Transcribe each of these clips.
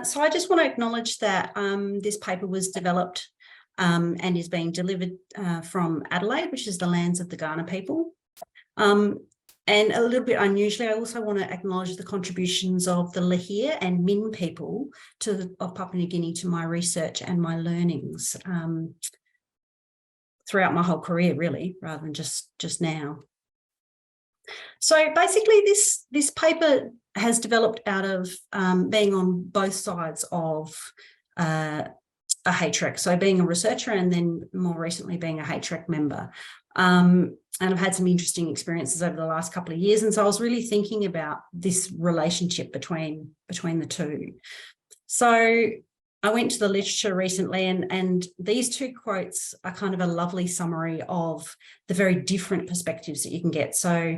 So I just want to acknowledge that this paper was developed and is being delivered from Adelaide, which is the lands of the Kaurna people. And a little bit unusually, I also want to acknowledge the contributions of the Lihir and Min people of Papua New Guinea to my research and my learnings throughout my whole career, really, rather than just now. So basically, this paper has developed out of being on both sides of a HREC, so being a researcher and then more recently being a HREC member. And I've had some interesting experiences over the last couple of years. And so I was really thinking about this relationship between the two. So I went to the literature recently and these two quotes are kind of a lovely summary of the very different perspectives that you can get. So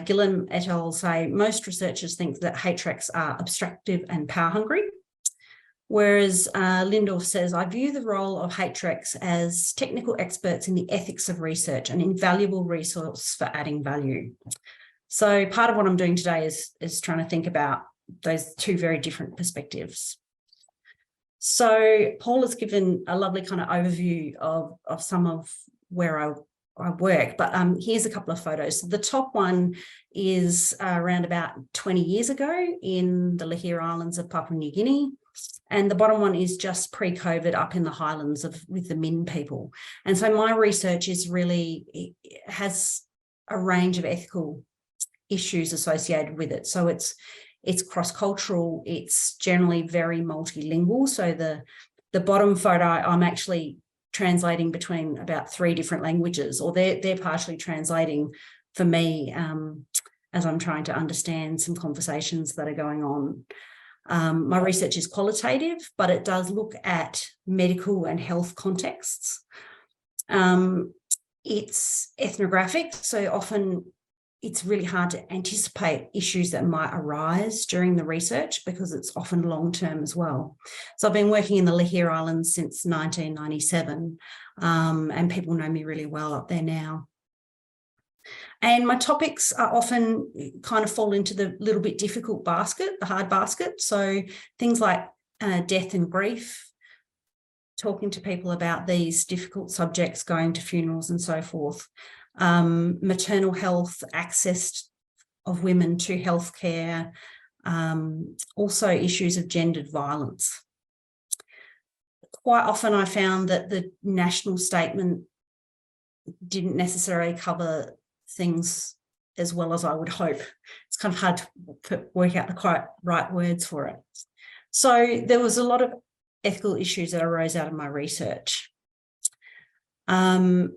Gillen et al. Say, most researchers think that HRECs are obstructive and power hungry. Whereas Lindorf says, I view the role of HRECs as technical experts in the ethics of research, an invaluable resource for adding value. So part of what I'm doing today is trying to think about those two very different perspectives. So Paul has given a lovely kind of overview of some of where I work, but here's a couple of photos. The top one is around about 20 years ago in the Lihir Islands of Papua New Guinea. And the bottom one is just pre-COVID up in the highlands with the Min people. And so my research is really, it has a range of ethical issues associated with it. So it's cross-cultural, it's generally very multilingual. So the bottom photo, I'm actually translating between about 3 different languages, or they're partially translating for me as I'm trying to understand some conversations that are going on. My research is qualitative, but it does look at medical and health contexts. It's ethnographic, so often it's really hard to anticipate issues that might arise during the research because it's often long-term as well. So I've been working in the Lihir Islands since 1997, and people know me really well up there now. And my topics are often kind of fall into the little bit difficult basket, the hard basket. So things like death and grief, talking to people about these difficult subjects, going to funerals and so forth, maternal health, access of women to healthcare, also issues of gendered violence. Quite often I found that the national statement didn't necessarily cover things as well as I would hope. It's kind of hard to work out the quite right words for it. So there was a lot of ethical issues that arose out of my research. And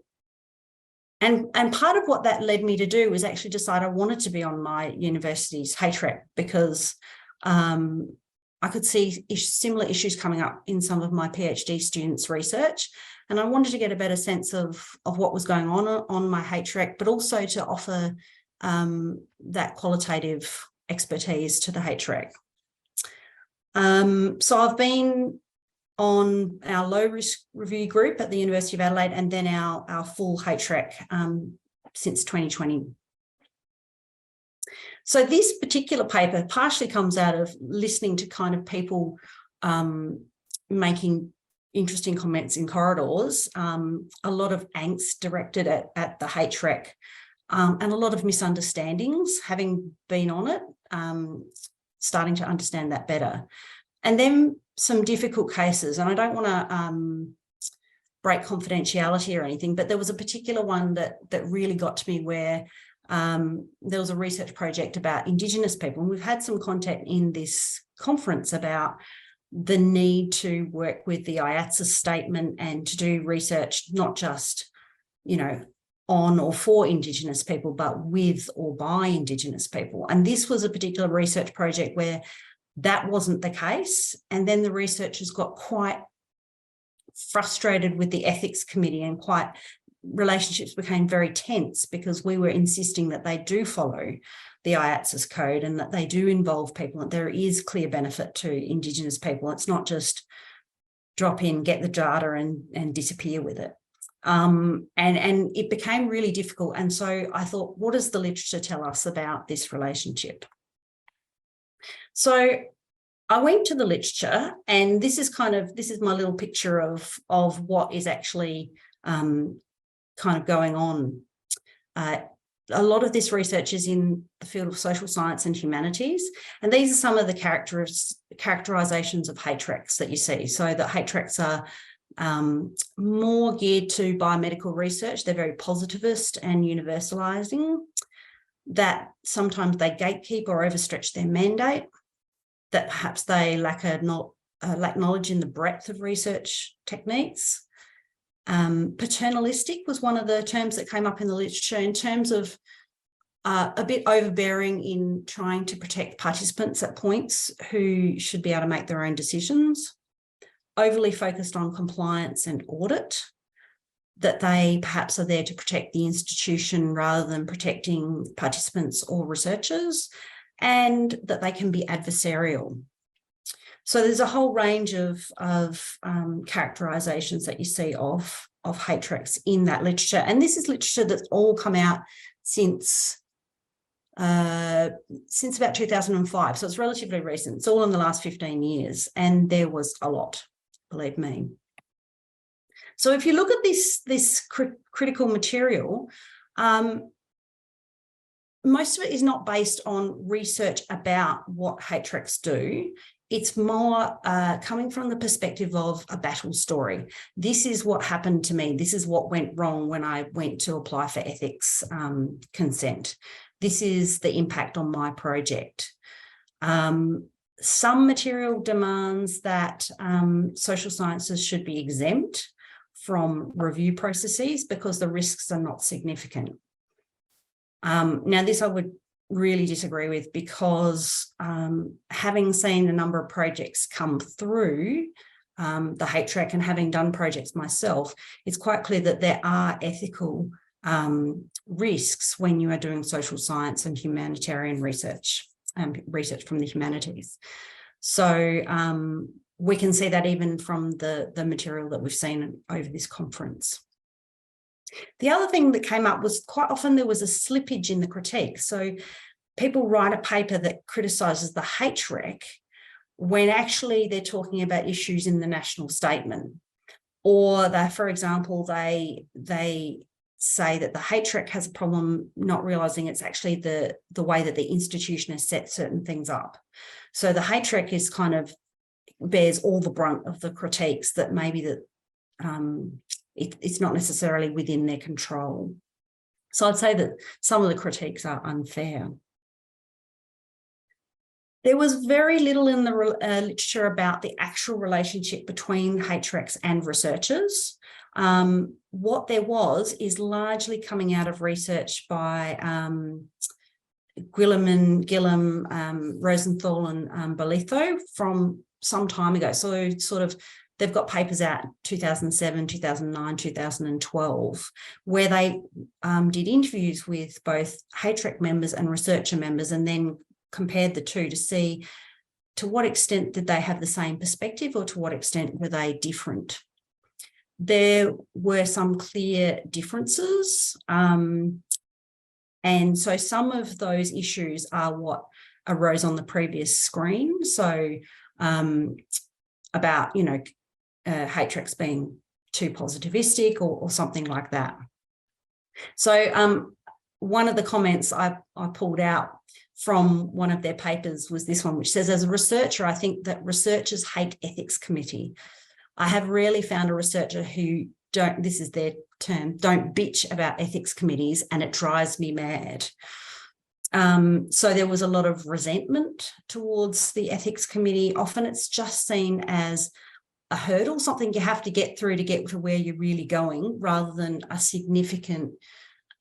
part of what that led me to do was actually decide I wanted to be on my university's HREC because I could see similar issues coming up in some of my PhD students' research. And I wanted to get a better sense of what was going on my HREC, but also to offer that qualitative expertise to the HREC. So I've been on our low risk review group at the University of Adelaide and then our full HREC since 2020. So this particular paper partially comes out of listening to kind of people making interesting comments in corridors, a lot of angst directed at the HREC, and a lot of misunderstandings, having been on it, starting to understand that better. And then some difficult cases, and I don't want to break confidentiality or anything, but there was a particular one that really got to me where there was a research project about Indigenous people, and we've had some content in this conference about the need to work with the IATSA statement and to do research, not just, on or for Indigenous people, but with or by Indigenous people. And this was a particular research project where that wasn't the case. And then the researchers got quite frustrated with the ethics committee and relationships became very tense because we were insisting that they do follow the IATSIS code and that they do involve people, and there is clear benefit to Indigenous people. It's not just drop in, get the data and disappear with it. And it became really difficult. And so I thought, what does the literature tell us about this relationship? So I went to the literature, and this is my little picture of what is actually kind of going on. A lot of this research is in the field of social science and humanities, and these are some of the characterizations of HRECs that you see. So the HRECs are more geared to biomedical research. They're very positivist and universalizing, that sometimes they gatekeep or overstretch their mandate, that perhaps they lack knowledge in the breadth of research techniques. Paternalistic was one of the terms that came up in the literature in terms of a bit overbearing in trying to protect participants at points who should be able to make their own decisions. Overly focused on compliance and audit, that they perhaps are there to protect the institution rather than protecting participants or researchers, and that they can be adversarial. So there's a whole range of characterizations that you see of HRECs in that literature. And this is literature that's all come out since about 2005. So it's relatively recent. It's all in the last 15 years. And there was a lot, believe me. So if you look at this critical material, most of it is not based on research about what HRECs do. It's more coming from the perspective of a battle story. This is what happened to me. This is what went wrong when I went to apply for ethics consent. This is the impact on my project. Some material demands that social sciences should be exempt from review processes because the risks are not significant. Now, this I would really disagree with, because having seen a number of projects come through the HREC and having done projects myself, it's quite clear that there are ethical risks when you are doing social science and humanitarian research, research from the humanities. So we can see that even from the material that we've seen over this conference. The other thing that came up was quite often there was a slippage in the critique. So people write a paper that criticises the HREC when actually they're talking about issues in the national statement. Or they, for example, they say that the HREC has a problem not realising it's actually the way that the institution has set certain things up. So the HREC is kind of bears all the brunt of the critiques that maybe that it's not necessarily within their control. So I'd say that some of the critiques are unfair. There was very little in the literature about the actual relationship between HRECs and researchers. What there was is largely coming out of research by Gillam, Rosenthal and Bolitho from some time ago. So sort of they've got papers out 2007, 2009, 2012, where they did interviews with both HREC members and researcher members, and then compared the two to see to what extent did they have the same perspective or to what extent were they different. There were some clear differences. And so some of those issues are what arose on the previous screen. So about, HRECs being too positivistic or something like that. So one of the comments I pulled out from one of their papers was this one, which says, as a researcher, I think that researchers hate ethics committee. I have rarely found a researcher who this is their term, don't bitch about ethics committees, and it drives me mad. So there was a lot of resentment towards the ethics committee. Often it's just seen as a hurdle, something you have to get through to get to where you're really going, rather than a significant,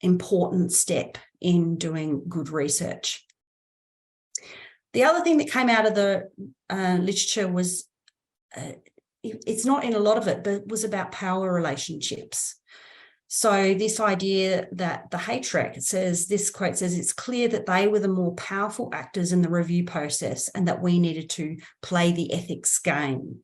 important step in doing good research. The other thing that came out of the literature was, it's not in a lot of it, but it was about power relationships. So this idea that the HREC says, this quote says, it's clear that they were the more powerful actors in the review process and that we needed to play the ethics game.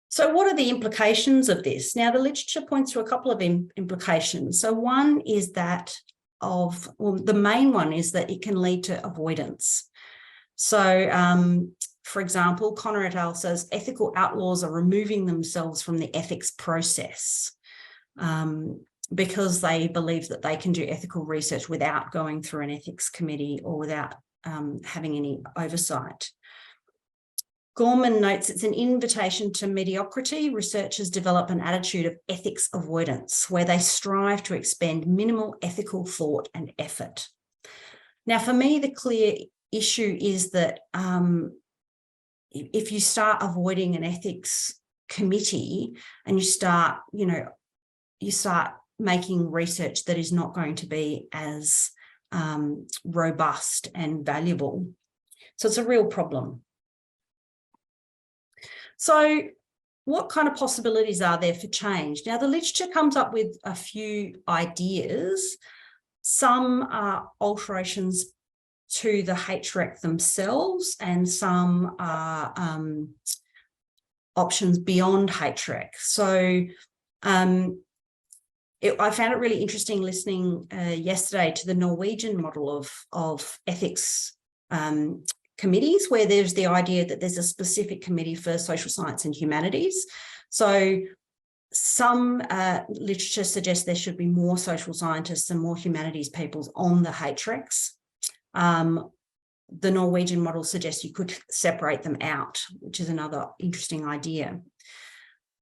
So what are the implications of this? Now, the literature points to a couple of implications. So one is that well, the main one is that it can lead to avoidance. So, for example, Connor et al. Says ethical outlaws are removing themselves from the ethics process because they believe that they can do ethical research without going through an ethics committee or without having any oversight. Gorman notes it's an invitation to mediocrity. Researchers develop an attitude of ethics avoidance where they strive to expend minimal ethical thought and effort. Now, for me, the clear issue is that if you start avoiding an ethics committee and you start making research that is not going to be as robust and valuable. So it's a real problem. So what kind of possibilities are there for change? Now, the literature comes up with a few ideas. Some are alterations to the HREC themselves, and some are options beyond HREC. So I found it really interesting listening yesterday to the Norwegian model of ethics committees, where there's the idea that there's a specific committee for social science and humanities. So some literature suggests there should be more social scientists and more humanities peoples on the HRECs. The Norwegian model suggests you could separate them out, which is another interesting idea.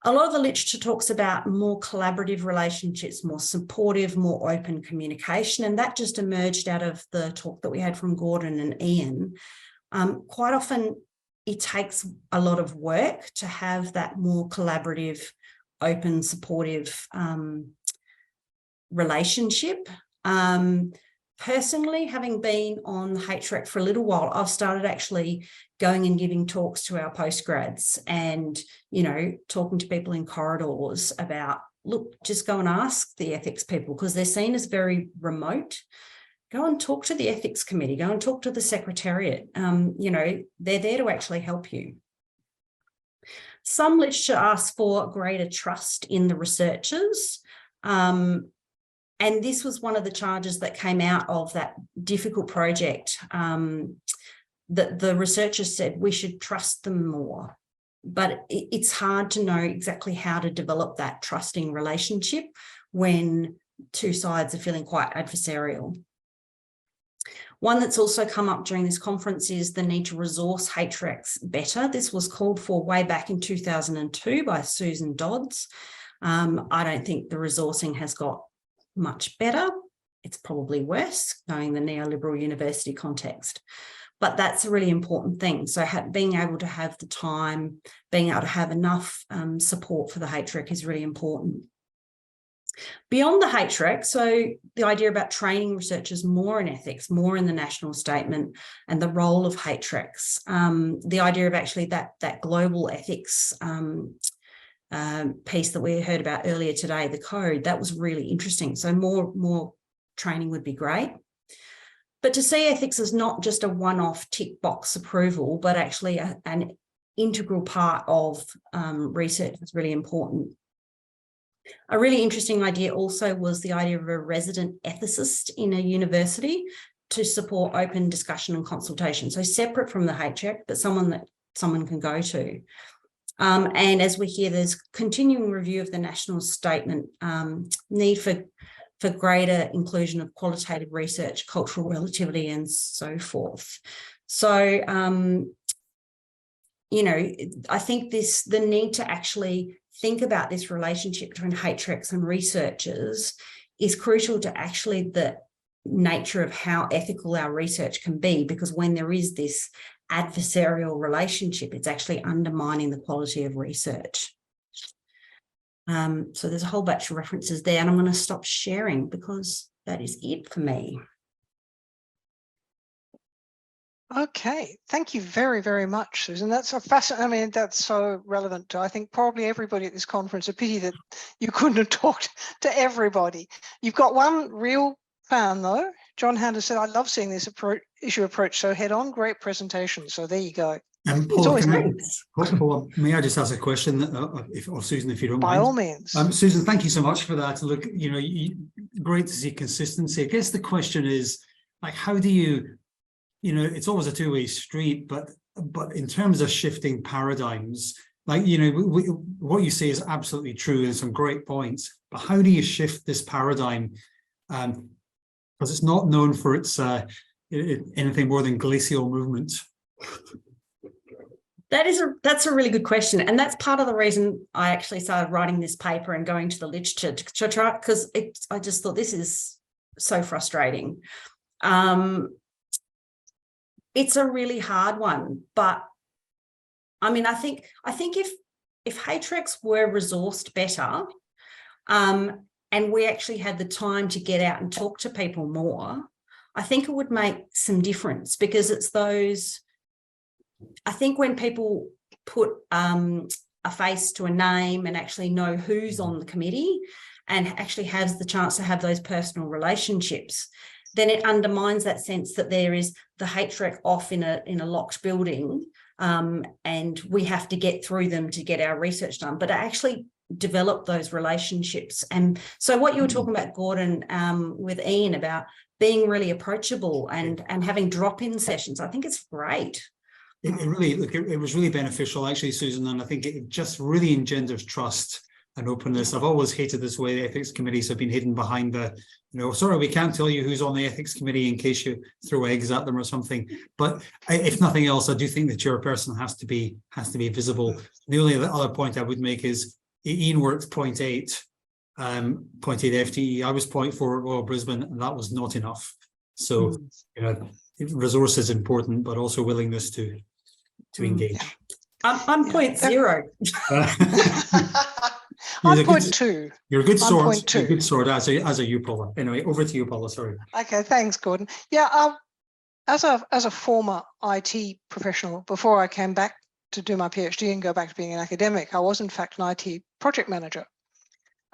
A lot of the literature talks about more collaborative relationships, more supportive, more open communication, and that just emerged out of the talk that we had from Gordon and Ian. Quite often it takes a lot of work to have that more collaborative, open, supportive relationship. Personally, having been on the HREC for a little while, I've started actually going and giving talks to our postgrads and, talking to people in corridors about, look, just go and ask the ethics people because they're seen as very remote. Go and talk to the ethics committee, go and talk to the secretariat. They're there to actually help you. Some literature asks for greater trust in the researchers. And this was one of the charges that came out of that difficult project, that the researchers said we should trust them more. But it's hard to know exactly how to develop that trusting relationship when two sides are feeling quite adversarial. One that's also come up during this conference is the need to resource HRECs better. This was called for way back in 2002 by Susan Dodds. I don't think the resourcing has got much better. It's probably worse, knowing the neoliberal university context. But that's a really important thing. So being able to have the time, being able to have enough support for the HREC is really important. Beyond the HREC, so the idea about training researchers more in ethics, more in the national statement and the role of HRECs, the idea of actually that global ethics piece that we heard about earlier today, the code, that was really interesting. So more training would be great. But to see ethics as not just a one-off tick box approval, but actually an integral part of research is really important. A really interesting idea also was the idea of a resident ethicist in a university to support open discussion and consultation. So separate from the HREC, but someone that someone can go to. And as we hear, there's continuing review of the national statement, need for greater inclusion of qualitative research, cultural relativity, and so forth. So, I think the need to actually think about this relationship between HRECs and researchers is crucial to actually the nature of how ethical our research can be, because when there is this adversarial relationship, it's actually undermining the quality of research. So there's a whole bunch of references there, and I'm going to stop sharing because that is it for me. Okay, thank you very, very much, Susan. That's a fascinating, that's so relevant to, I think, probably everybody at this conference. A pity that you couldn't have talked to everybody. You've got one real fan, though. John Hander said, I love seeing this issue approach so head on. Great presentation. So there you go. Paul, Paul, may I just ask a question of Susan, if you don't mind? By all means. Susan, thank you so much for that. Look, great to see consistency. I guess the question is, like, how do you, it's always a two-way street, but in terms of shifting paradigms, like, what you say is absolutely true and some great points, but how do you shift this paradigm? Because it's not known for its anything more than glacial movement. That's a really good question, and that's part of the reason I actually started writing this paper and going to the literature to try, because I just thought this is so frustrating. It's a really hard one, but I mean, I think if HRECs were resourced better, and we actually had the time to get out and talk to people more, I think it would make some difference, because it's those. I think when people put a face to a name and actually know who's on the committee and actually has the chance to have those personal relationships, then it undermines that sense that there is the HREC off in a locked building, and we have to get through them to get our research done, but actually develop those relationships. And so what you were talking about, Gordon, with Ian, about being really approachable and having drop-in sessions, I think it's great. It was really beneficial, actually, Susan, and I think it just really engenders trust and openness. I've always hated this way the ethics committees have been hidden behind the, sorry, we can't tell you who's on the ethics committee in case you throw eggs at them or something. But if nothing else, I do think the chairperson has to be visible. The only other point I would make is Ian worked 0.8 FTE. I was 0.4 at Royal Brisbane, and that was not enough. So resource is important, but also willingness to engage. I'm 0.0. I'm 0.2. You're a good sword. You're a good sword, as are you, Paula. Anyway, over to you, Paula. Sorry. Okay, thanks, Gordon. Yeah, as a former IT professional, before I came back to do my PhD and go back to being an academic, I was in fact an IT project manager.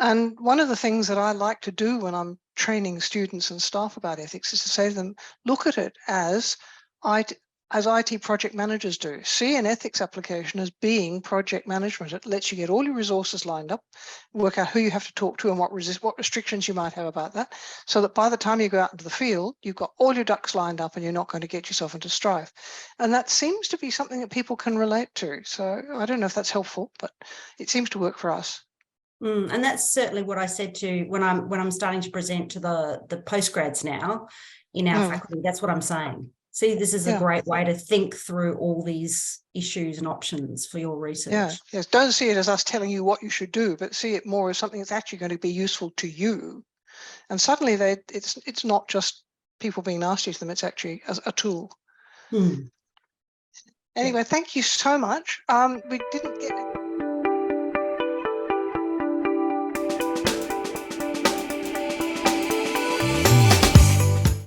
And one of the things that I like to do when I'm training students and staff about ethics is to say to them, look at it as IT project managers do. See an ethics application as being project management. It lets you get all your resources lined up, work out who you have to talk to and what restrictions you might have about that, so that by the time you go out into the field, you've got all your ducks lined up and you're not going to get yourself into strife. And that seems to be something that people can relate to. So I don't know if that's helpful, but it seems to work for us. And that's certainly what I said to when I'm starting to present to the postgrads now in our faculty. That's what I'm saying. See, this is a great way to think through all these issues and options for your research. Yes. Don't see it as us telling you what you should do, but see it more as something that's actually going to be useful to you. And suddenly it's not just people being nasty to them, it's actually a tool. Anyway, thank you so much. We didn't get